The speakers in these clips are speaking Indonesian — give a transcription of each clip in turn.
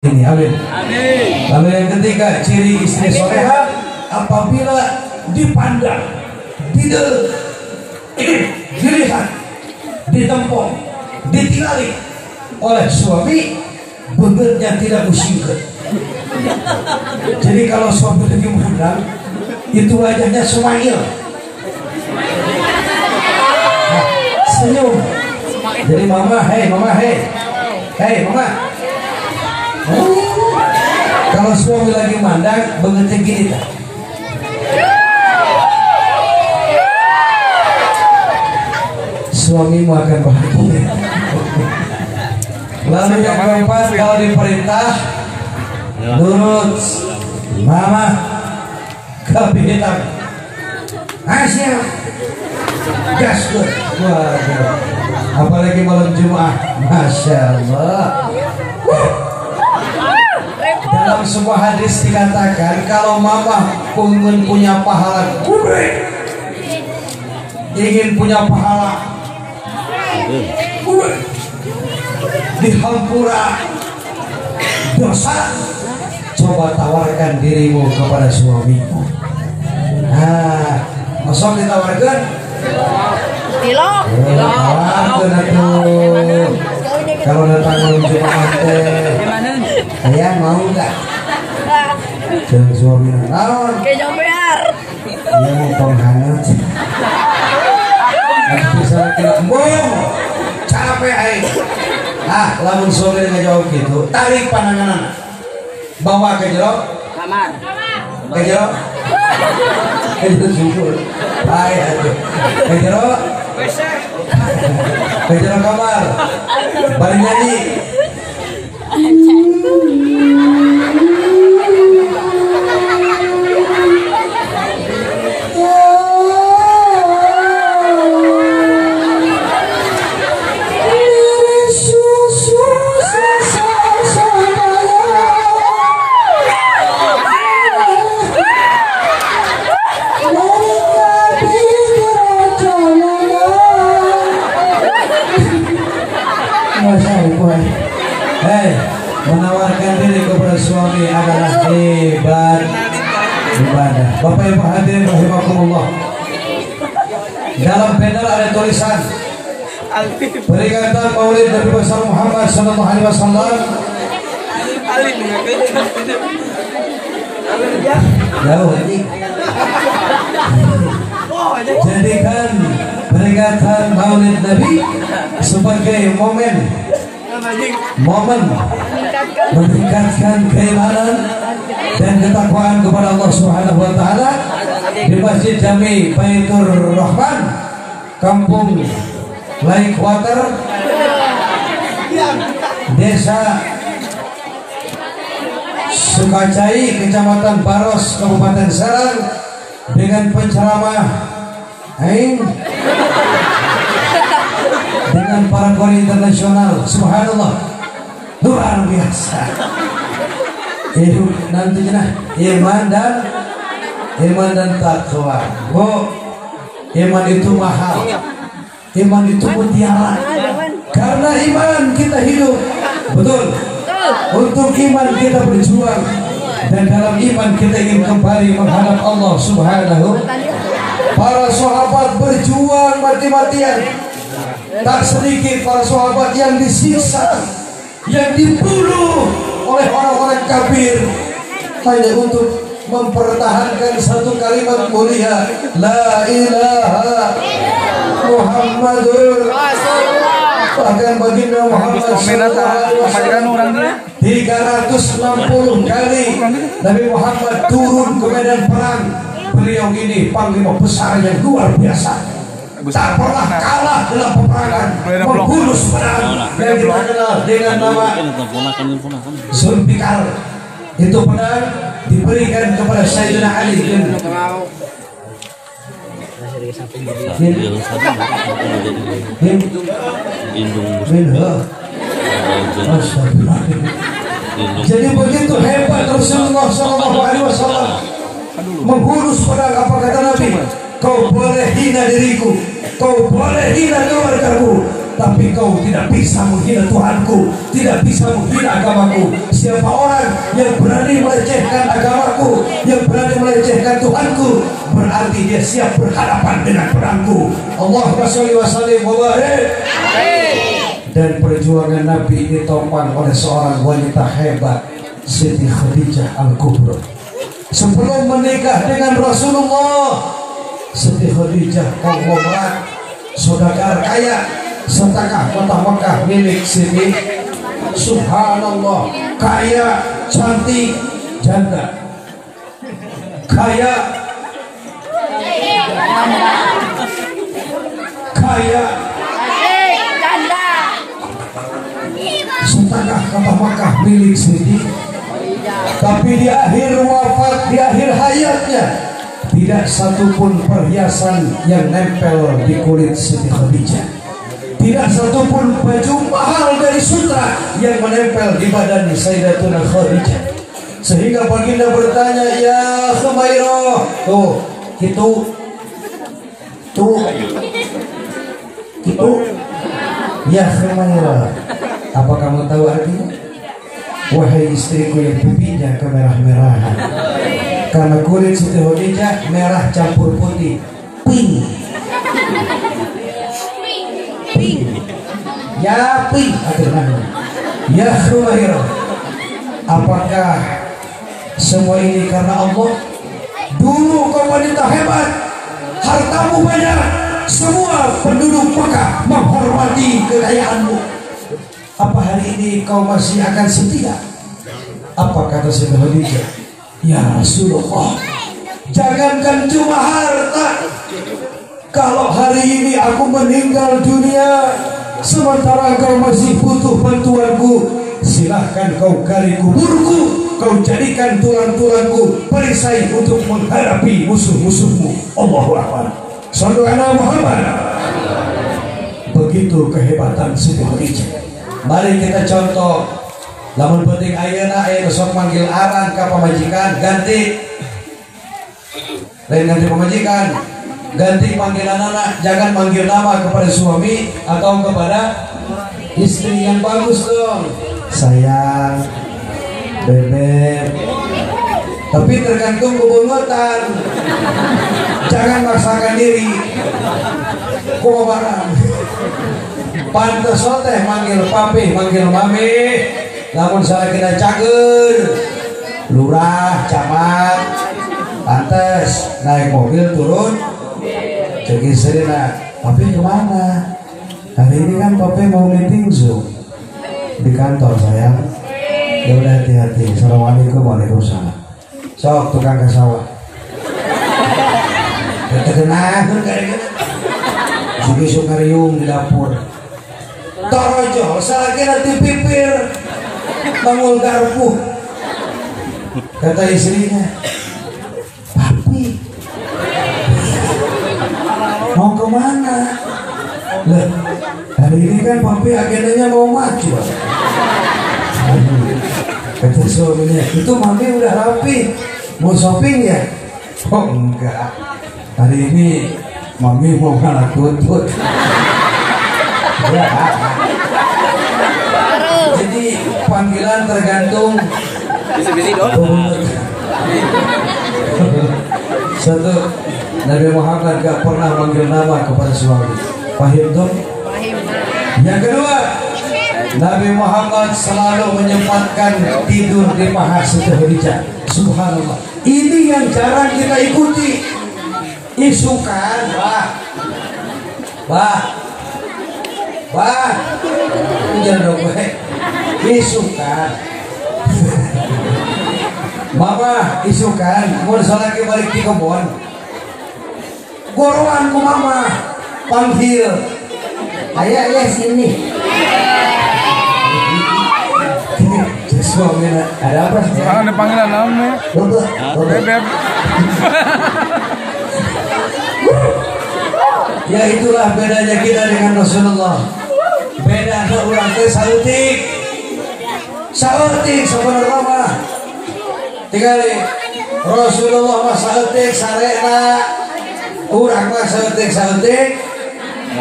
ini. Amin. Lalu yang ketiga, ciri istri soleha apabila dipandang, dilihat, ditempong, ditinggali oleh suami, bengetnya tidak musingkeun. Jadi kalau suami lagi memandang, itu wajahnya semail, senyum. Jadi mama, hei mama, hei mama. Kalau suami lagi mandang, bengetnya gini tak? Suamimu akan bahagia. Lalu yang keempat, kalau diperintah nurut. Mama kepihitan Asia gaskeun. Waduh, apalagi malam Jumat, Masya Allah. Dalam sebuah hadis dikatakan kalau mama ingin punya pahala gede, ingin punya pahala gede, dihampura dosa, coba tawarkan dirimu kepada suamimu. Nah, masuk ditawarkan. Tawarkan atuh. Kalau datang malam Jumat ayah mau nggak? Jangan suami naon? Kayak biar. Dia mau penghangat. Bisa kira embung, capek aing. Nah, lamun suami ngejawab gitu, tarik pandangan, bawa ke jero Kamar. Ke jero. Itu syukur. Baik atuh. Ke jero. Ke jero kamar. Bari nyanyi. Hei, menawarkan diri kepada suami adalah hebat ibadah. Bapak Ibu hadirin rahimakumullah. Dalam banner ada tulisan peringatan Maulid Nabi besar Muhammad sallallahu alaihi wasallam. Jauh ini. Jadikan peringatan Maulid Nabi sebagai momen meningkatkan keimanan dan ketakwaan kepada Allah Subhanahu wa taala di Masjid Jami Baitur Rahman, Kampung Laikwater, Desa Sukacai, Kecamatan Baros, Kabupaten Serang, dengan penceramah dengan para kori internasional. Subhanallah, luar biasa. Itu nantinya iman dan takwa. Iman itu mahal, iman itu mutiara. Karena iman kita hidup, betul. Untuk iman kita berjuang, dan dalam iman kita ingin kembali menghadap Allah Subhanahu. Para sahabat berjuang mati-matian. Tak sedikit para sahabat yang disiksa, yang dibunuh oleh orang-orang kafir hanya untuk mempertahankan satu kalimat mulia, la ilaha Muhammadur Rasulullah. Bahkan baginda Muhammad sallallahu alaihi wasallam 360 kali Nabi Muhammad turun ke medan perang. Beliau ini panglima besar yang luar biasa, tak pernah kalah dalam peperangan, membunuh pedang yang dikenal dengan nama Zulfikar. Itu pedang diberikan kepada Sayyidina Ali bin Jadi begitu hebat Rasulullah SAW menghunus pedang. Apa kata Nabi? Kau boleh hina diriku, kau boleh hina keluargaku, tapi kau tidak bisa menghina Tuhanku, tidak bisa menghina agamaku. Siapa orang yang berani melecehkan agamaku, yang berani melecehkan Tuhanku, berarti dia siap berhadapan dengan perangku. Allahumma sholli wa sallim wa barik. Dan perjuangan Nabi ini ditopang oleh seorang wanita hebat, Siti Khadijah Al-Kubra. Sebelum menikah dengan Rasulullah, Siti Khadijah konglomerat, saudagar kaya, setengah kota Mekah milik Siti. Subhanallah, kaya, cantik, janda, kaya, setengah kota Mekah milik Siti. Tapi di akhir wafat, di akhir hayatnya, tidak satupun perhiasan yang nempel di kulit Siti Khadijah. Tidak satupun baju mahal dari sutra yang menempel di badan Sayyidatuna Khadijah. Sehingga baginda bertanya, ya Khumairah, itu ya Khumairah, apa kamu tahu artinya? Wahai istriku yang pipinya kemerah-merahan, karena kulit Siti Khadijah merah campur putih, pink. Ya pink akhirnya. Ya Khumairah, apakah semua ini karena Allah? Dulu kau wanita hebat, hartamu banyak, semua penduduk Mekah menghormati kekayaanmu. Apa hari ini kau masih akan setia? Apa kata Siti Khadijah? Ya Rasulullah, jangankan cuma harta, kalau hari ini aku meninggal dunia sementara kau masih butuh bantuanku, silahkan kau gali kuburku, kau jadikan tulang-tulangku perisai untuk menghadapi musuh-musuhmu. Allahu Akbar. Shallu ala Muhammad. Begitu kehebatan Siti Khadijah. Mari kita contoh. Lamun penting ayeuna aya sok manggil aran ka pamajikan, ganti. Lain ganti pamajikan, ganti panggilan anak, jangan manggil nama kepada suami atau kepada istri yang bagus dong. Sayang, bebek. Tapi tergantung kebungutan. Jangan maksakan diri. Kok barang. Pantes teh manggil papi, manggil mami. Namun salah kena cager, lurah, camat, pantes naik mobil turun. Cek istri nak, papi kemana? Hari ini kan papi mau meeting Zoom di kantor sayang. Ya udah hati-hati. Assalamualaikum, waalaikumsalam. Sok tukang ke sawah. Ketenang gara-gara Sugi Sukariung di dapur. Torojo, salah kira di pipir bangul garpu. Kata istrinya, papi mau kemana? Lah, hari ini kan papi agendanya mau maju. Kata suaminya, itu mami udah rapi, mau shopping ya? Oh enggak, hari ini mami mau malah tutut. Ya. Jadi panggilan tergantung. Satu, Nabi Muhammad gak pernah manggil nama kepada suami. Paham dong? Yang kedua, Nabi Muhammad selalu menyempatkan tidur di paha Siti Khadijah. Subhanallah. Ini yang jarang kita ikuti. Isukan, Bah, jangan dong gue. Isukan. Mama isukan, mau sholat balik di kebun. Goroan ku mama panggil. Ayah sini. Suami ada apa? Ada panggilan namanya. Bebek. Ya itulah bedanya kita dengan Rasulullah. Beda orang teh sautik sebenarnya mah. Tinggali Rasulullah mah sautik sarena, urang mah sautik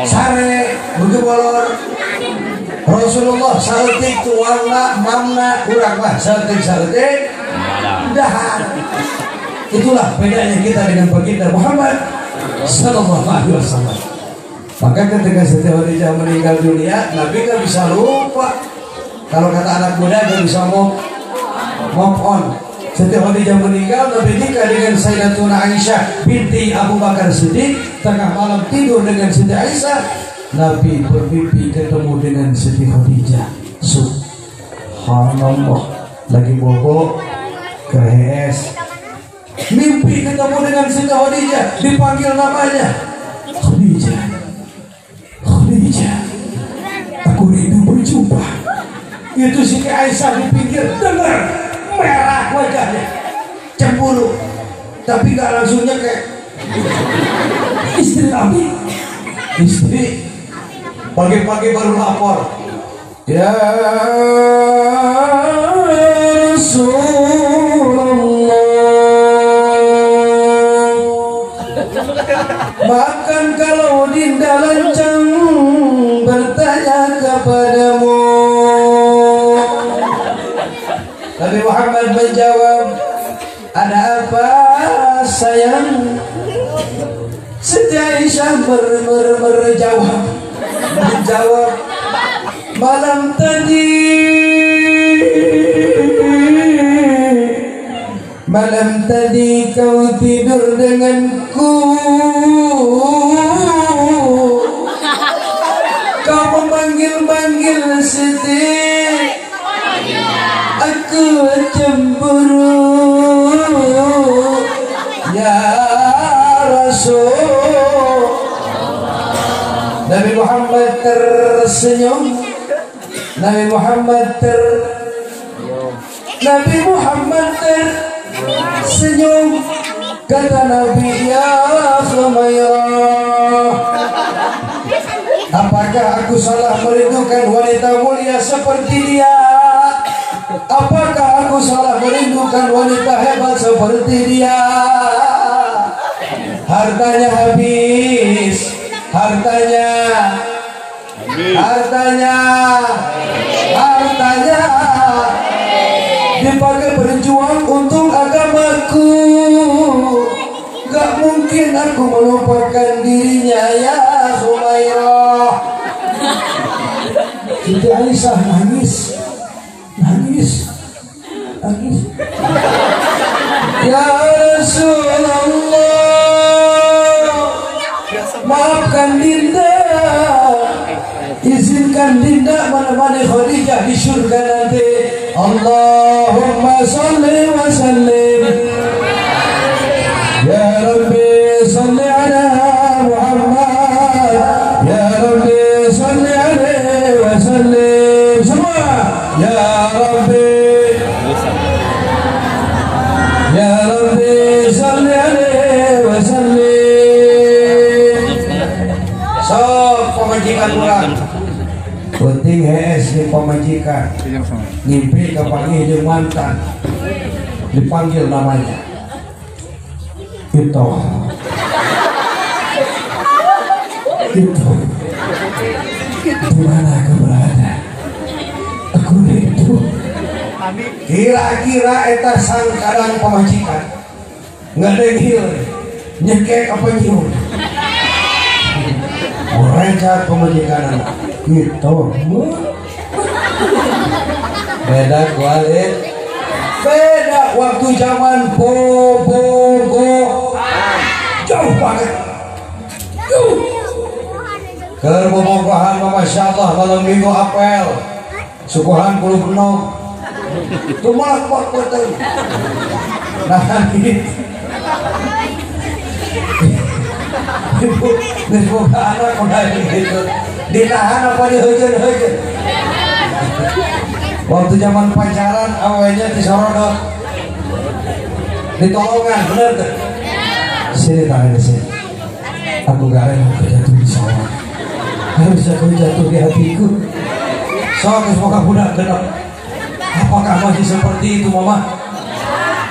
sare begitu bolor Rasulullah saeutik tuangna mamna urang mah saeutik dahar. Itulah bedanya kita dengan baginda Muhammad sallallahu alaihi wasallam. Maka ketika Siti Khadijah meninggal dunia, Nabi gak bisa lupa. Kalau kata anak muda gak bisa move on. Siti Khadijah meninggal, Nabi nikah dengan Sayyidatuna Aisyah binti Abu Bakar Siddiq. Tengah malam tidur dengan Siti Aisyah, Nabi bermimpi ketemu dengan Siti Khadijah. Subhanallah, lagi bobo kehes, mimpi ketemu dengan Siti Khadijah, dipanggil namanya Khadijah, Khadijah, aku rindu berjumpa. Itu Siti Aisyah di pinggir dengar, merah wajahnya, cemburu, tapi gak langsung nyekek. Istri Nabi, istri pagi-pagi baru lapor, ya bahkan kalau Dinda lancang bertanya kepadamu, Nabi Muhammad menjawab, ada apa sayang? Siti Aisyah menjawab, malam tadi kau tidur denganku, kau memanggil-manggil Siti, aku cemburu ya Rasul. Nabi Muhammad tersenyum, Nabi Muhammad tersenyum, kata Nabi, ya Khumairah, apakah aku salah merindukan wanita mulia seperti dia? Apakah aku salah merindukan wanita hebat seperti dia? Hartanya habis, hartanya dipakai berjuang untuk agamaku. Gak mungkin aku melupakan dirinya ya Khumairah. Siti Aisyah nangis. Ya Rasulullah, maafkan Dinda, izinkan Dinda menemani Khadijah di surga nanti. Allahumma salli wa sallim, ya Rabbi salli ala Muhammad, ya Rabbi salli alaihi wa sallim. Semua ya Rabbi, ya Rabbi salli alaihi wa sallim. Sok pemajikan kurang penting HS di pemajikan, ngimpi ke pagi di mantan, dipanggil namanya itu dimana aku berada, aku rindu. Kira-kira eta sang kadang pemajikan nggak ada yang nyekek apa nyium merencat pemajikan gitu. Beda kualit, beda waktu zaman bobogo jauh banget. Kerbobogohan Masya Allah malam minggu apel sukuhan puluh penuh tumalak pot-potan nah gitu. Dibuka anak udah gitu, ditahan apa dihujan-hujan. Waktu zaman pacaran awalnya disorodot, ditolongan, bener tuh. Sini tangan di sini. Aku gak rela kau jatuh di sawah, harusnya kau jatuh di hatiku. Soalnya semoga budak genap. Apakah masih seperti itu mama?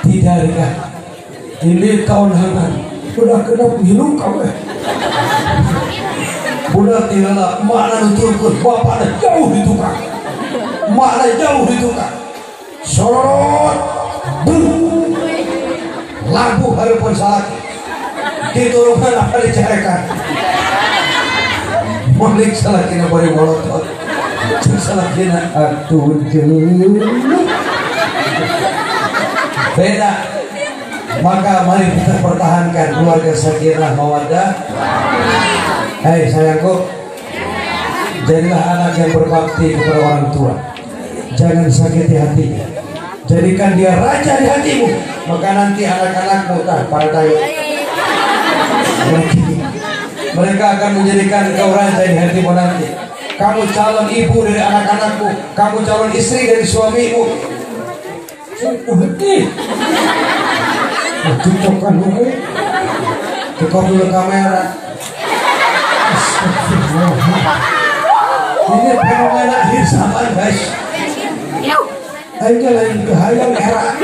Tidak Rika, ini tahun hangat. Udah genap hidup kamu. budak tinggal mana nuturkan bapaknya jauh di tukang, mana jauh di tukang, sorot, bung, lampu harapan salaki, diturunkan apa dicarekan, balik salaki na bari molotot, salaki na atuh beda. Maka mari kita pertahankan keluarga sakinah mawaddah. Hei sayangku, jadilah anak yang berbakti kepada orang tua. Jangan sakiti hatinya. Jadikan dia raja di hatimu. Maka nanti anak-anakmu para tayo, mereka akan menjadikan kau raja di hatimu nanti. Kamu calon ibu dari anak-anakmu, kamu calon istri dari suamimu. Cukupkan dulu, cukup dulu kamera. Ini fenomena akhir zaman guys. Ayo lagi ke hayang era.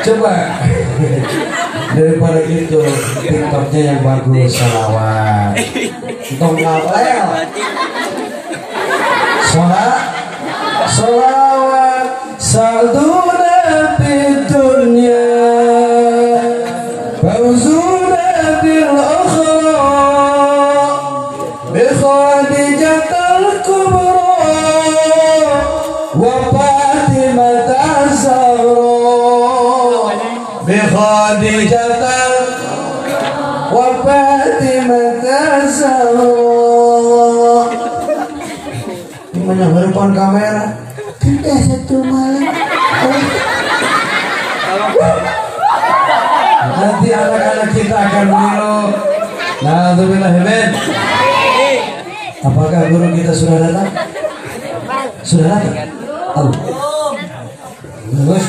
Coba daripada itu TikToknya yang bagus salawat. Tong ngapel. Salawat salduna fid dunya fawzuna bil akhirah bi khadijatil kubra wa fatimah az-zahra bi khadijatil wa fatimah az-zahra. Gimana harapan kamera? Kita satu malam. Nanti anak-anak kita akan meniru. Na'udzubillah min. Apakah guru kita sudah datang? Sudah datang? Bagus.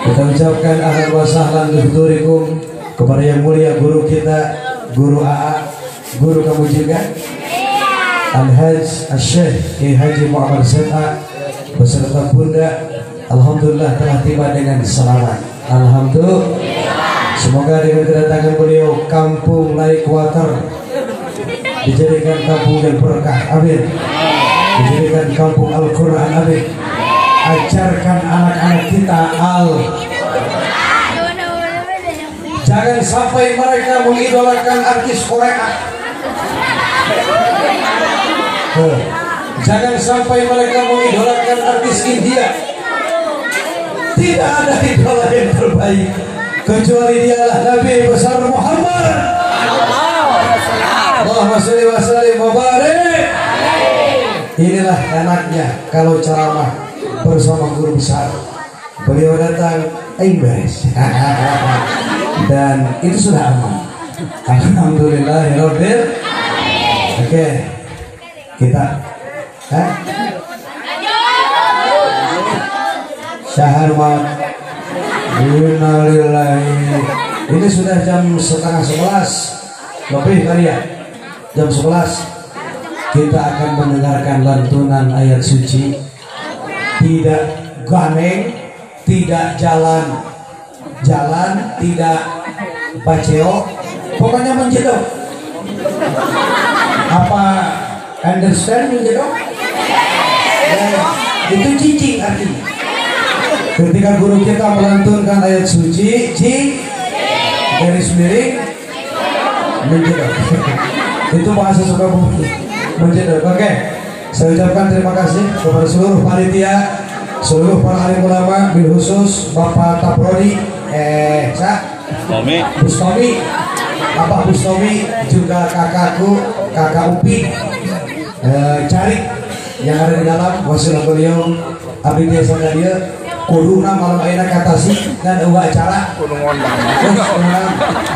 Kita ucapkan ahlan wa sahlan bihudurikum kepada yang mulia guru kita, guru AA, guru kamu juga. Al-Hajj Al-Syekh Kiai Haji Muhammad Seta beserta Bunda, alhamdulillah telah tiba dengan selamat. Alhamdulillah. Semoga dengan kedatangan beliau kampung Laik Water dijadikan kampung yang berkah, amin. Dijadikan kampung Al-Quran, amin. Ajarkan anak-anak kita jangan sampai mereka mengidolakan artis Korea. Jangan sampai mereka mengidolakan artis India. Tidak ada idola yang terbaik kecuali dialah Nabi besar Muhammad. Allahumma sholli wa sallim wa barik. Inilah anaknya kalau ceramah bersama guru besar. Beliau datang, beres. Dan itu sudah aman. Alhamdulillahirabbil. Oke. Kita Syaharmat ini sudah jam 10:30 lebih kali ya, jam 11 kita akan mendengarkan lantunan ayat suci. Tidak ganeng, tidak jalan tidak baceo, pokoknya menjedok. Apa understand menjedok? Itu cicing artinya. Ketika guru kita melantunkan ayat suci, garis miring menjedok. Itu bahasa Sukabumi, menjedok. Oke, saya ucapkan terima kasih kepada seluruh panitia, seluruh para alim ulama, bil khusus Bapak Taprodi, Bustomi, Bapak Bustomi, juga kakakku, kakak Upi, Cari yang ada di dalam wasilah beliau, abdi desa dia, kuduna malam ayeuna katasi dan eueuh acara.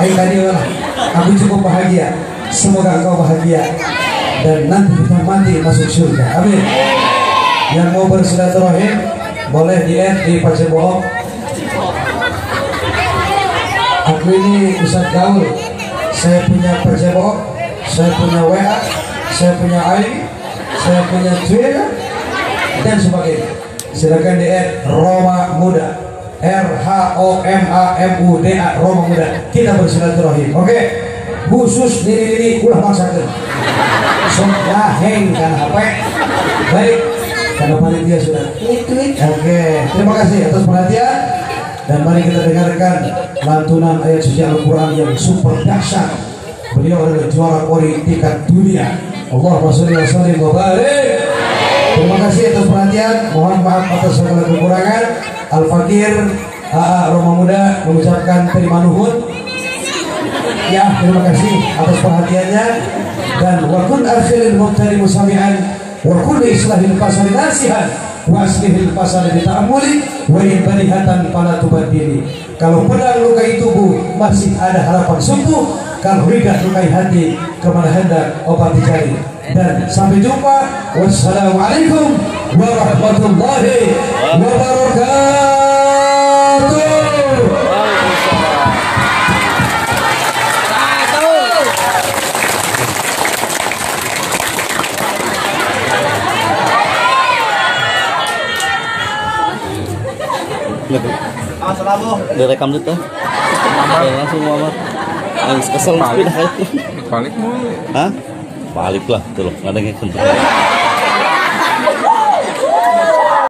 Ayo tadi lah, aku cukup bahagia. Semoga engkau bahagia dan nanti kita mati masuk surga. Amin. Yang mau bersilaturahim boleh di Pacebohong. Aku ini Ustadz Gaul. Saya punya Pacebohong, saya punya WA, saya punya AI, saya punya Twitter dan sebagainya. Silakan di Roma Muda, RHOMAMUDA, Roma Muda. Kita bersilaturahim. Oke. khusus diri ulah maksakeun sok heng kan HP baik karena panitia sudah oke terima kasih atas perhatian dan mari kita dengarkan lantunan ayat suci Al-Quran yang super dahsyat. Beliau adalah juara kori tingkat dunia. Allahumma sholli wa sallim wa barik. Terima kasih atas perhatian, mohon maaf atas segala kekurangan. Al-Fakir Roma Muda mengucapkan terima nuhun. Ya, terima kasih atas perhatiannya dan wa kun akhiril mubtadi musami'an wa kulli islahil fasali nasihan wa aslihil fasali bita'amuli wa ibadihatan fala tubaddili. Kalau pedang lukai tubuh masih ada harapan sembuh, kalau lidah lukai hati kemana hendak obat dicari. Dan sampai jumpa, wassalamualaikum warahmatullahi wabarakatuh. Direkam itu langsung Muhammad kesel pindah itu balik hah balik lah tuh loh nggak ada yang